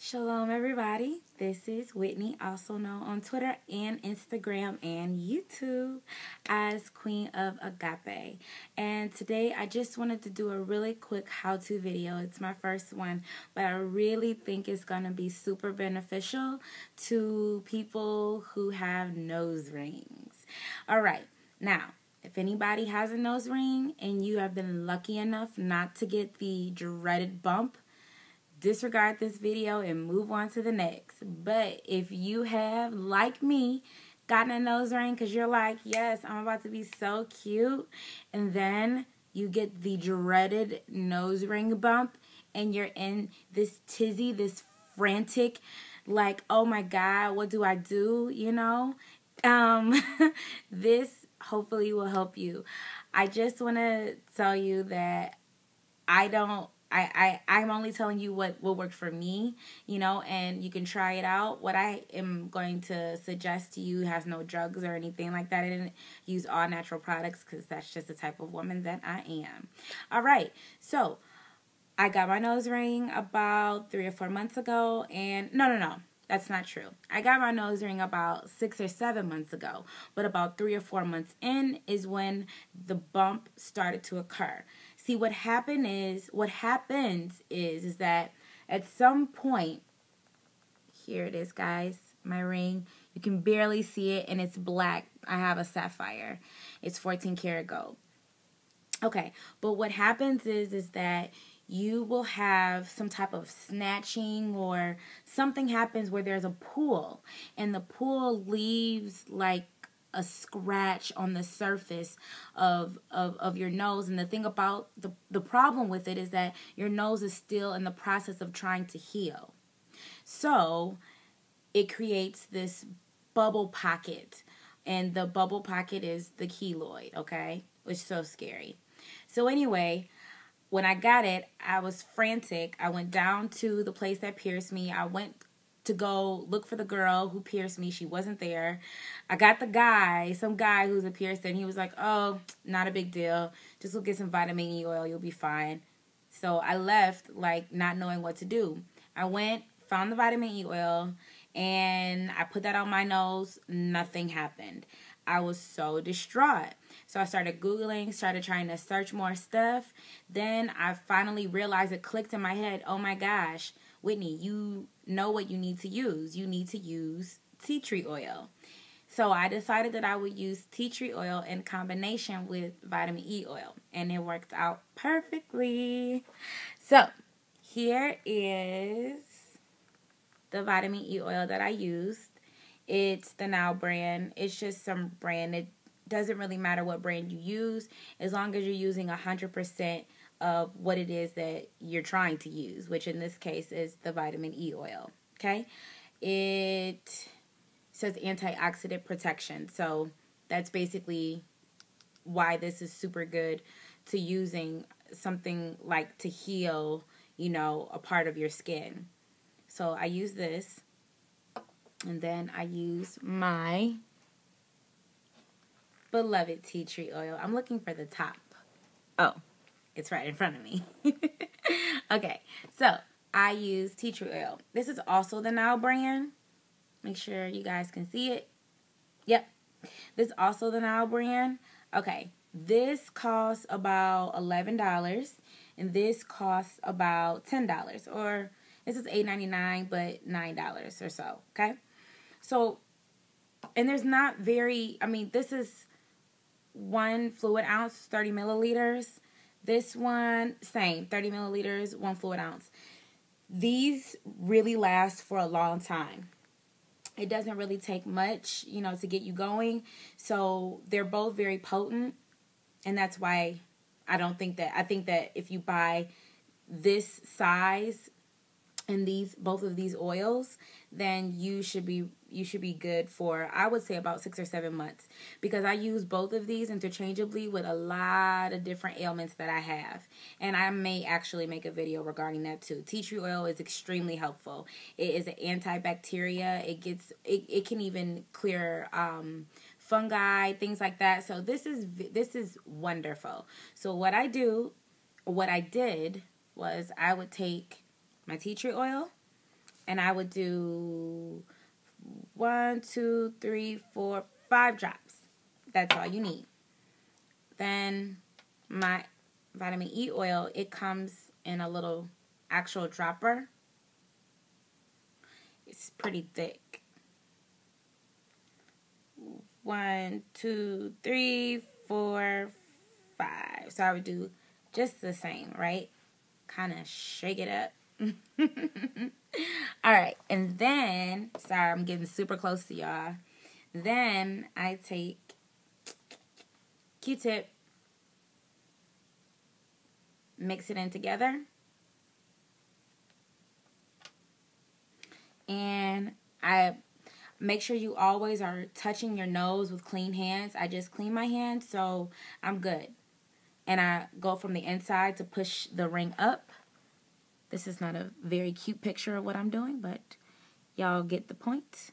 Shalom, everybody. This is Whitney, also known on Twitter and Instagram and YouTube as Queen of Agape. And today I just wanted to do a really quick how-to video. It's my first one, but I really think it's going to be super beneficial to people who have nose rings. All right, now, if anybody has a nose ring and you have been lucky enough not to get the dreaded bump, disregard this video and move on to the next. But if you have, like me, gotten a nose ring because you're like, yes, I'm about to be so cute, and then you get the dreaded nose ring bump and you're in this tizzy, this frantic, like, oh my God, what do I do? You know, this hopefully will help you. I just want to tell you that I'm only telling you what worked for me, you know, and you can try it out. What I am going to suggest to you has no drugs or anything like that. I didn't use all natural products because that's just the type of woman that I am. All right, so I got my nose ring about 3 or 4 months ago, and no. That's not true. I got my nose ring about 6 or 7 months ago, but about 3 or 4 months in is when the bump started to occur. See, what happens is that at some point, here it is, guys, my ring. You can barely see it, and it's black. I have a sapphire. It's 14 karat gold. Okay, but what happens is that you will have some type of snatching or something happens where there's a pool, and the pool leaves like a scratch on the surface of your nose. And the thing about the problem with it is that your nose is still in the process of trying to heal. So it creates this bubble pocket, and the bubble pocket is the keloid, okay? Which is so scary. So anyway, when I got it, I was frantic. I went down to the place that pierced me. I went to go look for the girl who pierced me. She wasn't there. I got some guy who's a piercer, and he was like, oh, not a big deal. Just go get some vitamin E oil. You'll be fine. So I left, like, not knowing what to do. I went, found the vitamin E oil, and I put that on my nose. Nothing happened. I was so distraught. So I started Googling, started trying to search more stuff. Then I finally realized, it clicked in my head, oh my gosh, Whitney, you know what you need to use. You need to use tea tree oil. So I decided that I would use tea tree oil in combination with vitamin E oil, and it worked out perfectly. So here is the vitamin E oil that I used. It's the Now brand. It's just some brand. It doesn't really matter what brand you use, as long as you're using 100% of what it is that you're trying to use, which in this case is the vitamin E oil, okay? It says antioxidant protection, so that's basically why this is super good to using something like to heal, you know, a part of your skin. So I use this, and then I use my beloved tea tree oil. I'm looking for the top. Oh, it's right in front of me. Okay, so I use tea tree oil. This is also the Now brand. Make sure you guys can see it. Yep, this is also the Now brand. Okay, this costs about $11, and this costs about $10, or this is $8.99, but $9 or so, okay? So, and there's not very, I mean, this is 1 fluid ounce, 30 milliliters. This one, same, 30 milliliters, 1 fluid ounce. These really last for a long time. It doesn't really take much, you know, to get you going. So they're both very potent, and that's why I think that if you buy this size and both of these oils, then you should be good for, I would say, about 6 or 7 months, because I use both of these interchangeably with a lot of different ailments that I have, and I may actually make a video regarding that too. Tea tree oil is extremely helpful. It is an antibacteria. It can even clear fungi, things like that. So this is wonderful. So what I did was I would take my tea tree oil, And I would do 1, 2, 3, 4, 5 drops. That's all you need. Then my vitamin E oil, it comes in a little actual dropper. It's pretty thick. 1, 2, 3, 4, 5. So I would do just the same, right? Kind of shake it up. All right, and then, sorry, I'm getting super close to y'all. Then I take Q-tip, mix it in together, and I make sure you always are touching your nose with clean hands. I just clean my hands, so I'm good. And I go from the inside to push the ring up. This is not a very cute picture of what I'm doing, but y'all get the point.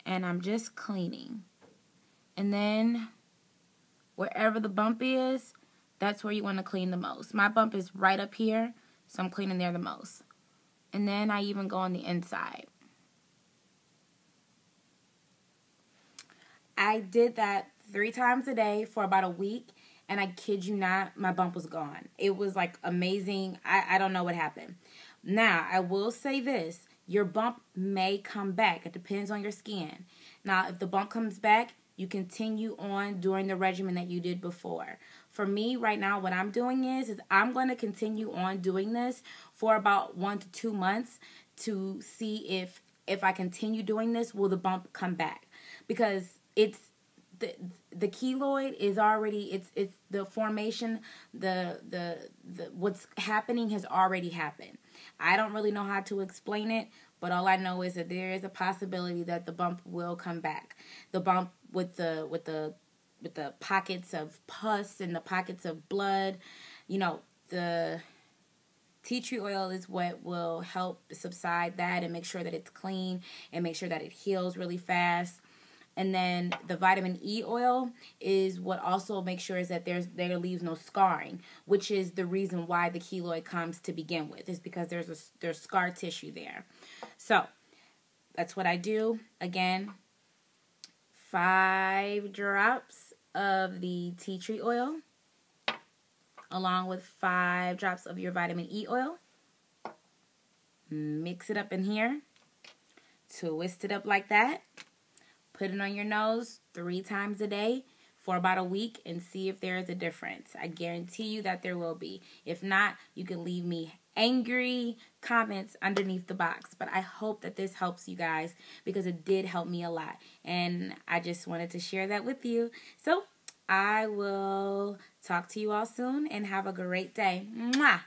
And I'm just cleaning. And then wherever the bump is, that's where you want to clean the most. My bump is right up here, so I'm cleaning there the most. And then I even go on the inside. I did that 3 times a day for about a week, and I kid you not, my bump was gone. It was like amazing. I don't know what happened. Now, I will say this. Your bump may come back. It depends on your skin. Now, if the bump comes back, you continue on doing the regimen that you did before. For me, right now, what I'm doing is I'm going to continue on doing this for about 1 to 2 months to see if I continue doing this, will the bump come back? Because it's the keloid is already, it's the formation, the what's happening has already happened. I don't really know how to explain it, but all I know is that there is a possibility that the bump will come back. The bump with the pockets of pus and the pockets of blood, you know, the tea tree oil is what will help subside that and make sure that it's clean and make sure that it heals really fast. And then the vitamin E oil is what also makes sure is that there leaves no scarring, which is the reason why the keloid comes to begin with, is because there's scar tissue there. So that's what I do. Again, 5 drops of the tea tree oil along with 5 drops of your vitamin E oil. Mix it up in here. Twist it up like that. Put it on your nose 3 times a day for about a week and see if there is a difference. I guarantee you that there will be. If not, you can leave me angry comments underneath the box. But I hope that this helps you guys because it did help me a lot. And I just wanted to share that with you. So I will talk to you all soon and have a great day. Mwah!